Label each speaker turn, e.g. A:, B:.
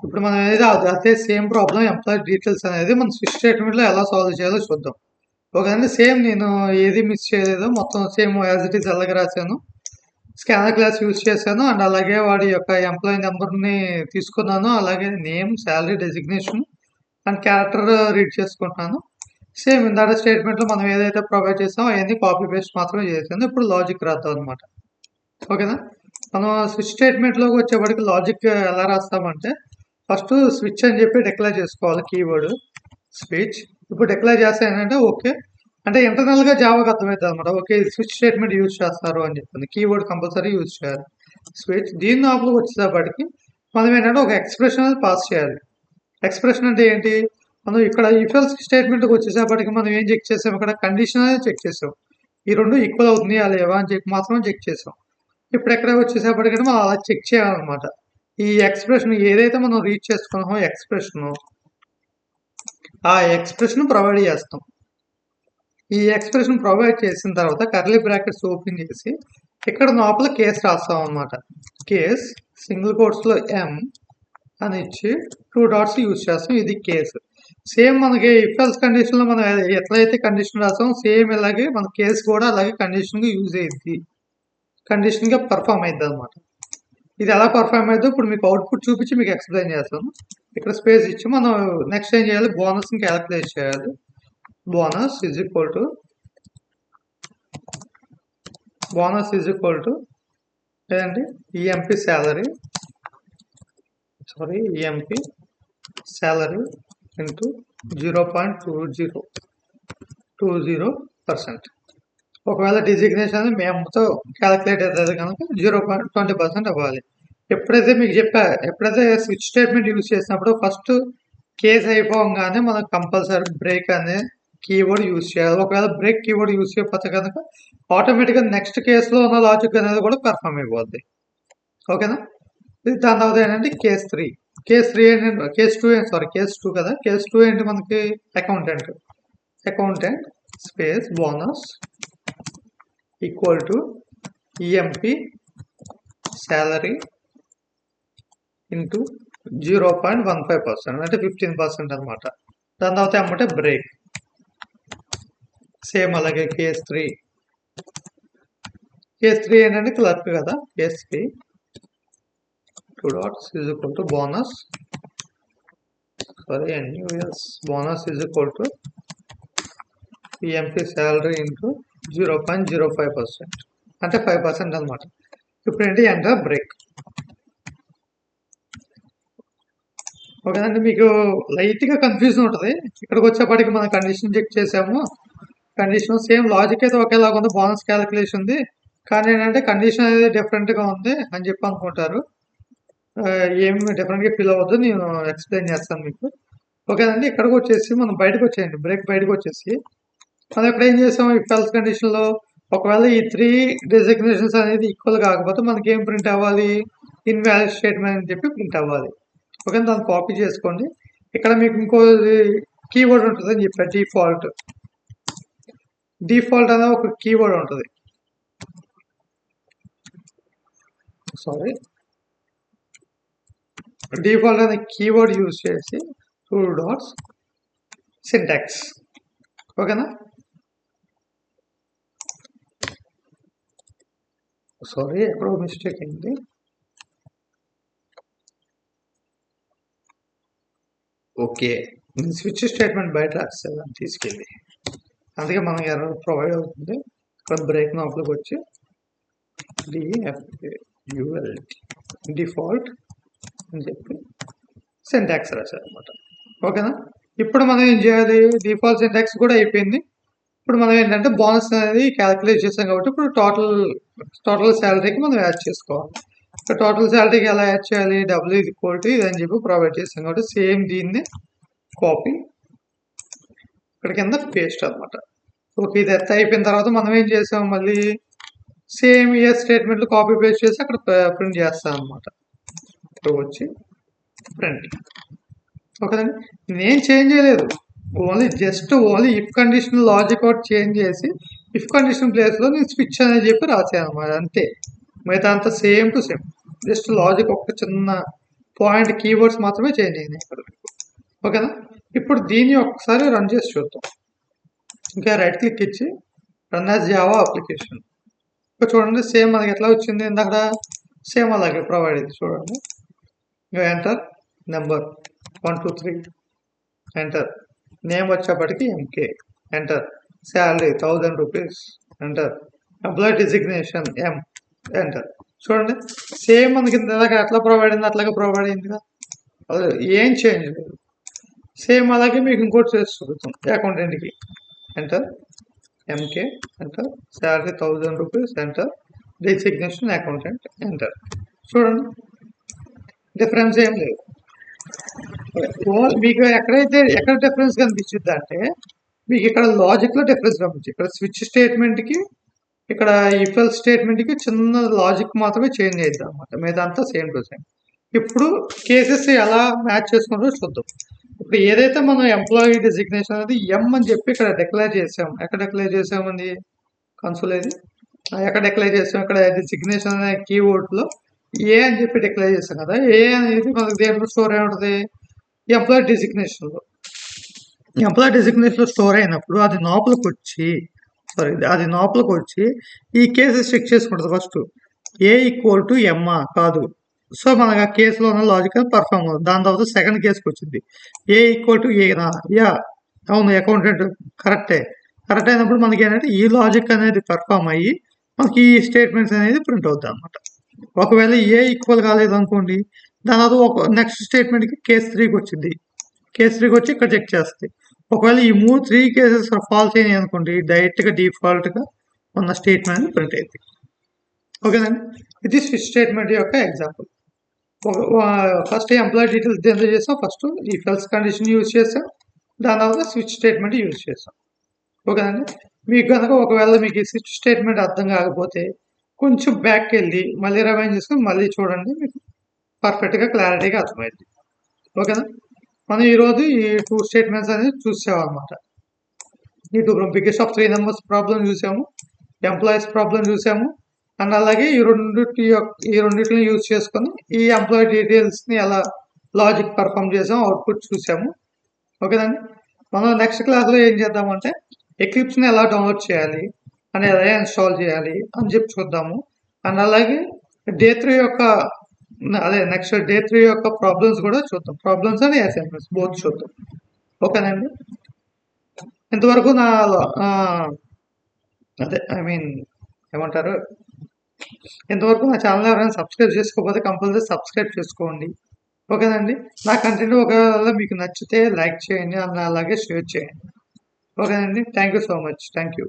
A: ఇప్పుడు మనం అనేది అదే సేమ్ ప్రాబ్లం ఎంప్లాయీ డీటెయిల్స్ అనేది మనం స్విచ్ స్టేట్మెంట్లో ఎలా సాల్వ్ చేయాలో చూద్దాం. ఓకేనండి. సేమ్ నేను ఏది మిస్ చేయలేదు, మొత్తం సేమ్ యాజ్ ఇట్ ఈస్ అలాగే రాశాను. స్కానర్ క్లాస్ యూజ్ చేశాను అండ్ అలాగే వాడి యొక్క ఎంప్లాయీ నెంబర్ని తీసుకున్నాను, అలాగే name, salary, designation and character read చేసుకుంటున్నాను. సేమ్ ఇందాక స్టేట్మెంట్లో మనం ఏదైతే ప్రొవైడ్ చేసామో అవన్నీ కాపీ పేస్ట్ మాత్రమే చేశాను. ఇప్పుడు లాజిక్ రాద్దాం అనమాట. ఓకేనా. మనం స్విచ్ స్టేట్మెంట్లోకి వచ్చేప్పటికి లాజిక్ ఎలా రాస్తామంటే ఫస్ట్ స్విచ్ అని చెప్పి డిక్లేర్ చేసుకోవాలి కీవర్డ్ స్విచ్. ఇప్పుడు డిక్లేర్ చేస్తే ఏంటంటే ఓకే అంటే ఇంటర్నల్గా జావాకి అర్థమవుతుంది అనమాట. ఓకే స్విచ్ స్టేట్మెంట్ యూజ్ చేస్తారు అని చెప్పింది. కీవర్డ్ కంపల్సరీ యూజ్ చేయాలి స్విచ్. దీని లోపలికి వచ్చేటప్పటికి మనం ఏంటంటే ఒక ఎక్స్ప్రెషన్ అనేది పాస్ చేయాలి. ఎక్స్ప్రెషన్ అంటే ఏంటి, మనం ఇక్కడ ఇఫ్ ఎల్స్ స్టేట్మెంట్కి వచ్చేసేపటికి మనం ఏం చెక్ చేసాం, ఇక్కడ కండిషన్ అనేది చెక్ చేసాం. ఈ రెండు ఈక్వల్ అవుతున్నాయా లేవా అని చెప్పి మాత్రం చెక్ చేసాం. ఇప్పుడు ఎక్కడ వచ్చేసేపటికంటే మనం అలా చెక్ చేయాలన్నమాట. ఈ ఎక్స్ప్రెషన్ ఏదైతే మనం రీచ్ చేసుకున్నామో ఆ ఎక్స్ప్రెషన్ ప్రొవైడ్ చేస్తాం. ఈ ఎక్స్ప్రెషన్ ప్రొవైడ్ చేసిన తర్వాత కర్లీ బ్రాకెట్స్ ఓపెన్ చేసి ఇక్కడ లోపల కేస్ రాస్తాం అనమాట. కేస్ సింగిల్ కోట్స్లో ఎం అని ఇచ్చి 2 డాట్స్ యూజ్ చేస్తాం. ఇది కేసు. సేమ్ మనకి ఇఫ్ ఎల్స్ కండిషన్లో మనం ఎట్లయితే కండిషన్ రాస్తాం సేమ్ ఇలాగే మన కేసు కూడా అలాగే కండిషన్గా యూజ్ అయ్యింది, కండిషన్గా పర్ఫామ్ అయింది అనమాట. ఇది ఎలా పర్ఫామ్ అయిందో ఇప్పుడు మీకు అవుట్పుట్ చూపించి మీకు ఎక్స్ప్లెయిన్ చేస్తాను. ఇక్కడ స్పేస్ ఇచ్చి మనం నెక్స్ట్ ఏం చేయాలి, బోనస్ని క్యాలిక్యులేట్ చేయాలి. బోనస్ ఈజ్ ఈక్వల్ టు ఏదండి ఈఎంపీ శాలరీ ఇంటూ 0.20%. ఒకవేళ డిజిగ్నేషన్ అనేది మేముతో క్యాలిక్యులేట్ అవుతుంది కనుక 0.20% అవ్వాలి. ఎప్పుడైతే స్విచ్ స్టేట్మెంట్ యూజ్ చేసినప్పుడు ఫస్ట్ కేస్ అయిపోగానే మనకు కంపల్సరీ బ్రేక్ అనే కీవర్డ్ యూజ్ చేయాలి. ఒకవేళ బ్రేక్ కీవర్డ్ యూజ్ చేయకపోతే కనుక ఆటోమేటిక్గా నెక్స్ట్ కేసులో ఉన్న లాజిక్ అనేది కూడా పెర్ఫామ్ అయిపోద్ది. ఓకేనా. దాని తర్వాత ఏంటంటే కేస్ 2 కదా. కేస్ 2 ఏంటి మనకి accountant space bonus equal to EMP salary into 0.15% అంటే 15% అనమాట. దాని తర్వాత ఏమంటే బ్రేక్ సేమ్ అలాగే కేస్ 3 ఏంటంటే క్లర్క్ కదా. Case 3 2 dots is equal to bonus is equal to EMP salary into 0.05% అంటే 5% అనమాట. ఇప్పుడు ఏంటి ఎంటర్ బ్రేక్. ఓకేనండి. మీకు లైట్గా కన్ఫ్యూజన్ ఉంటుంది. ఇక్కడికి వచ్చేప్పటికి మనం కండిషన్ చెక్ చేసాము. కండిషన్ సేమ్ లాజిక్ అయితే ఒకేలాగా ఉంది, బోనస్ క్యాలిక్యులేషన్ ఉంది, కానీ ఏంటంటే కండిషన్ అనేది డిఫరెంట్గా ఉంది అని చెప్పి అనుకుంటారు. ఏమి డిఫరెంట్గా ఫీల్ అవ్వద్దు, నేను ఎక్స్ప్లెయిన్ చేస్తాను మీకు. ఓకేనండి. ఇక్కడికి వచ్చేసి మనం బయటకు వచ్చేయండి, బ్రేక్ బయటకు వచ్చేసి మనం ఇక్కడ ఏం చేసాం, ఇఫ్ ఎల్స్ కండిషన్లో ఒకవేళ ఈ 3 డెసిగ్నేషన్స్ అనేది ఈక్వల్ కాకపోతే మనకి ఏం ప్రింట్ అవ్వాలి, ఇన్వాలిడ్ స్టేట్మెంట్ అని చెప్పి ప్రింట్ అవ్వాలి. ఓకే, దాన్ని కాపీ చేసుకోండి. ఇక్కడ మీకు ఇంకో కీవర్డ్ ఉంటుంది అని చెప్పారు, డిఫాల్ట్ అనేది ఒక కీవర్డ్ ఉంటుంది. డిఫాల్ట్ అనే కీవర్డ్ యూజ్ చేసి 2 dots సింటాక్స్. ఓకేనా. ఎక్కడో మిస్టేక్ అయింది. ఓకే, స్విచ్ స్టేట్మెంట్ బయట రాస్తాను తీసుకెళ్ళి, అందుకే మనం ఎర్రర్ ప్రొవైడ్ అవుతుంది. ఇక్కడ బ్రేక్ లోపలికి వచ్చి డిఫాల్ట్ అని చెప్పి సింటాక్స్ రాశారు అనమాట. ఓకేనా. ఇప్పుడు మనం ఏం చేయాలి, డిఫాల్ట్ సింటాక్స్ కూడా అయిపోయింది. ఇప్పుడు మనం ఏంటంటే బోనస్ అనేది క్యాలిక్యులేట్ చేసాం కాబట్టి ఇప్పుడు టోటల్ శాలరీకి మనం యాడ్ చేసుకోవాలి. టోటల్ శాలరీకి ఎలా యాడ్ చేయాలి, డబ్ల్యూ ఈక్వల్ టు ఇది అని చెప్పి ప్రొవైడ్ చేసాం కాబట్టి సేమ్ దీన్ని కాపీ ఇక్కడ కింద పేస్ట్ అనమాట. ఓకే, ఇది ఎత్త అయిపోయిన తర్వాత మనం ఏం చేసాం, మళ్ళీ సేమ్ స్టేట్మెంట్లు కాపీ పేస్ట్ చేసి అక్కడ ప్రింట్ చేస్తాం అనమాట. ఇక్కడ వచ్చి ప్రింట్. ఓకేనండి. నేను చేంజ్ చేయలేదు, only if condition logic out change చేసి ఇఫ్ కండిషన్ ప్లేస్లో నేను స్విచ్ అనేది చెప్పి రాసాను అనమాట. అంతే, మిగతా అంతా same to same. Just logic ఒక చిన్న పాయింట్ కీవర్డ్స్ మాత్రమే చేంజ్ అయినాయి ఇక్కడ. ఓకేనా? ఇప్పుడు దీన్ని ఒకసారి రన్ చేసి చూద్దాం. ఇంకా రైట్ క్లిక్ ఇచ్చి రన్ యాజ్ జావా అప్లికేషన్. ఇక్కడ చూడండి సేమ్ మనకి ఎట్లా వచ్చింది ఇందాక సేమ్ అలాగే ప్రొవైడ్ అయింది చూడండి. ఇంకా ఎంటర్ నెంబర్ 1 2 3 ఎంటర్ నేమ్ వచ్చేప్పటికి MK enter salary 1000 rupees enter employee designation M enter. చూడండి సేమ్ మనకి ఇందాక ఎట్లా ప్రొవైడ్ అయింది అట్లాగే ప్రొవైడ్ అయిందిగా, ఏం చేంజ్ లేదు. సేమ్ అలాగే మీకు ఇంకోటి చేసి చూపుతాం. అకౌంటెంట్కి enter MK enter salary 1000 rupees enter designation accountant enter. చూడండి డిఫరెన్స్ ఏం లేదు. మీకు ఎక్కడ డిఫరెన్స్ కనిపించింది అంటే మీకు ఇక్కడ లాజిక్లో డిఫరెన్స్ కనిపించింది. ఇక్కడ స్విచ్ స్టేట్మెంట్కి ఇక్కడ ఈఫెల్ స్టేట్మెంట్కి చిన్న లాజిక్ మాత్రమే చేంజ్ అయ్యింది అనమాట. మీదంతా సేమ్ టు సేమ్. ఇప్పుడు కేసెస్ ఎలా మ్యాచ్ చేసుకుంటారో చూద్దాం. ఇప్పుడు ఏదైతే మనం ఎంప్లాయీ డిజిగ్నేషన్ అనేది ఎం అని చెప్పి ఇక్కడ డిక్లేర్ చేసాం. ఎక్కడ డిక్లేర్ చేసామండి కన్సోల్ ఏది ఎక్కడ డిక్లేర్ చేసాం? ఇక్కడ డిజిగ్నేషన్ అనే కీవర్డ్లో ఏ అని చెప్పి డిక్లేర్ చేసాం కదా. ఏ అనేది మనకు దేంట్లో స్టోర్ అయి ఉంటుంది? ఎంప్లాయీ డిజిగ్నేషన్లో. ఎంప్లాయీ డిజిగ్నేషన్లో స్టోర్ అయినప్పుడు అది లోపలికి వచ్చి ఈ కేసెస్ చెక్ చేసుకుంటుంది. ఫస్ట్ ఏ ఈక్వల్ టు ఎమ్మా కాదు, సో మనకు ఆ కేసులో ఉన్న లాజికల్ పర్ఫామ్ అవుతుంది. దాని తర్వాత సెకండ్ కేసుకి వచ్చింది ఏ ఈక్వల్ టు ఏనా, యా అవును అకౌంటెంట్ కరెక్ట్ అయినప్పుడు మనకి ఏంటంటే ఈ లాజిక్ అనేది పర్ఫామ్ అయ్యి మనకి ఈ స్టేట్మెంట్స్ అనేది ప్రింట్ అవుతుంది అనమాట. ఒకవేళ ఏ ఈక్వల్ కాలేదు అనుకోండి, దాని తర్వాత నెక్స్ట్ స్టేట్మెంట్కి కేసు 3కి వచ్చింది. కేసు 3కి వచ్చి ఇక్కడ చెక్ చేస్తుంది. ఒకవేళ ఈ 3 కేసెస్ ఫాల్స్ అయినాయి అనుకోండి, డైరెక్ట్గా డిఫాల్ట్గా ఉన్న స్టేట్మెంట్ ప్రింట్ అయింది. ఓకేనండి, ఇది స్విచ్ స్టేట్మెంట్ యొక్క example. First employee details generate చేసాం, ఫస్ట్ ఈ ఫెల్స్ కండిషన్ యూజ్ చేసాం, దాని తర్వాత స్విచ్ స్టేట్మెంట్ యూజ్ చేసాం. ఓకేనండి, మీకు కనుక ఒకవేళ మీకు ఈ స్విచ్ స్టేట్మెంట్ అర్థం కాకపోతే కొంచెం బ్యాక్కి వెళ్ళి మళ్ళీ రివైండ్ చేసుకొని మళ్ళీ చూడండి, మీకు పర్ఫెక్ట్గా క్లారిటీగా అర్థమైంది. ఓకేనా, మనం ఈరోజు ఈ 2 స్టేట్మెంట్స్ అనేది చూసామన్నమాట. ఈ 2 బిగ్గెస్ట్ ఆఫ్ 3 నెంబర్స్ ప్రాబ్లం చూసాము, ఎంప్లాయీస్ ప్రాబ్లం చూసాము, అండ్ అలాగే ఈ రెండింటిని యూజ్ చేసుకొని ఈ ఎంప్లాయీ డీటెయిల్స్ని ఎలా లాజిక్ పర్ఫామ్ చేసాము, అవుట్పుట్ చూసాము. ఓకేనండి, మనం నెక్స్ట్ క్లాస్లో ఏం చేద్దామంటే ఎక్లిప్స్ని ఎలా డౌన్లోడ్ చేయాలి అని ఎలా ఇన్స్టాల్ చేయాలి అని చెప్పి చూద్దాము. అండ్ అలాగే డే 3 యొక్క ప్రాబ్లమ్స్ కూడా చూద్దాం. ప్రాబ్లమ్స్ అండ్ అసైన్మెంట్స్ బోత్ చూద్దాం. ఓకేనండి, ఇంతవరకు ఇంతవరకు నా ఛానల్ ఎవరైనా సబ్స్క్రైబ్ చేసుకోకపోతే కంపల్సరీ సబ్స్క్రైబ్ చేసుకోండి. ఓకేనండి, నా కంటెంట్ ఒకవేళ మీకు నచ్చితే లైక్ చేయండి, అలాగే షేర్ చేయండి. ఓకేనండి, thank you so much. Thank you.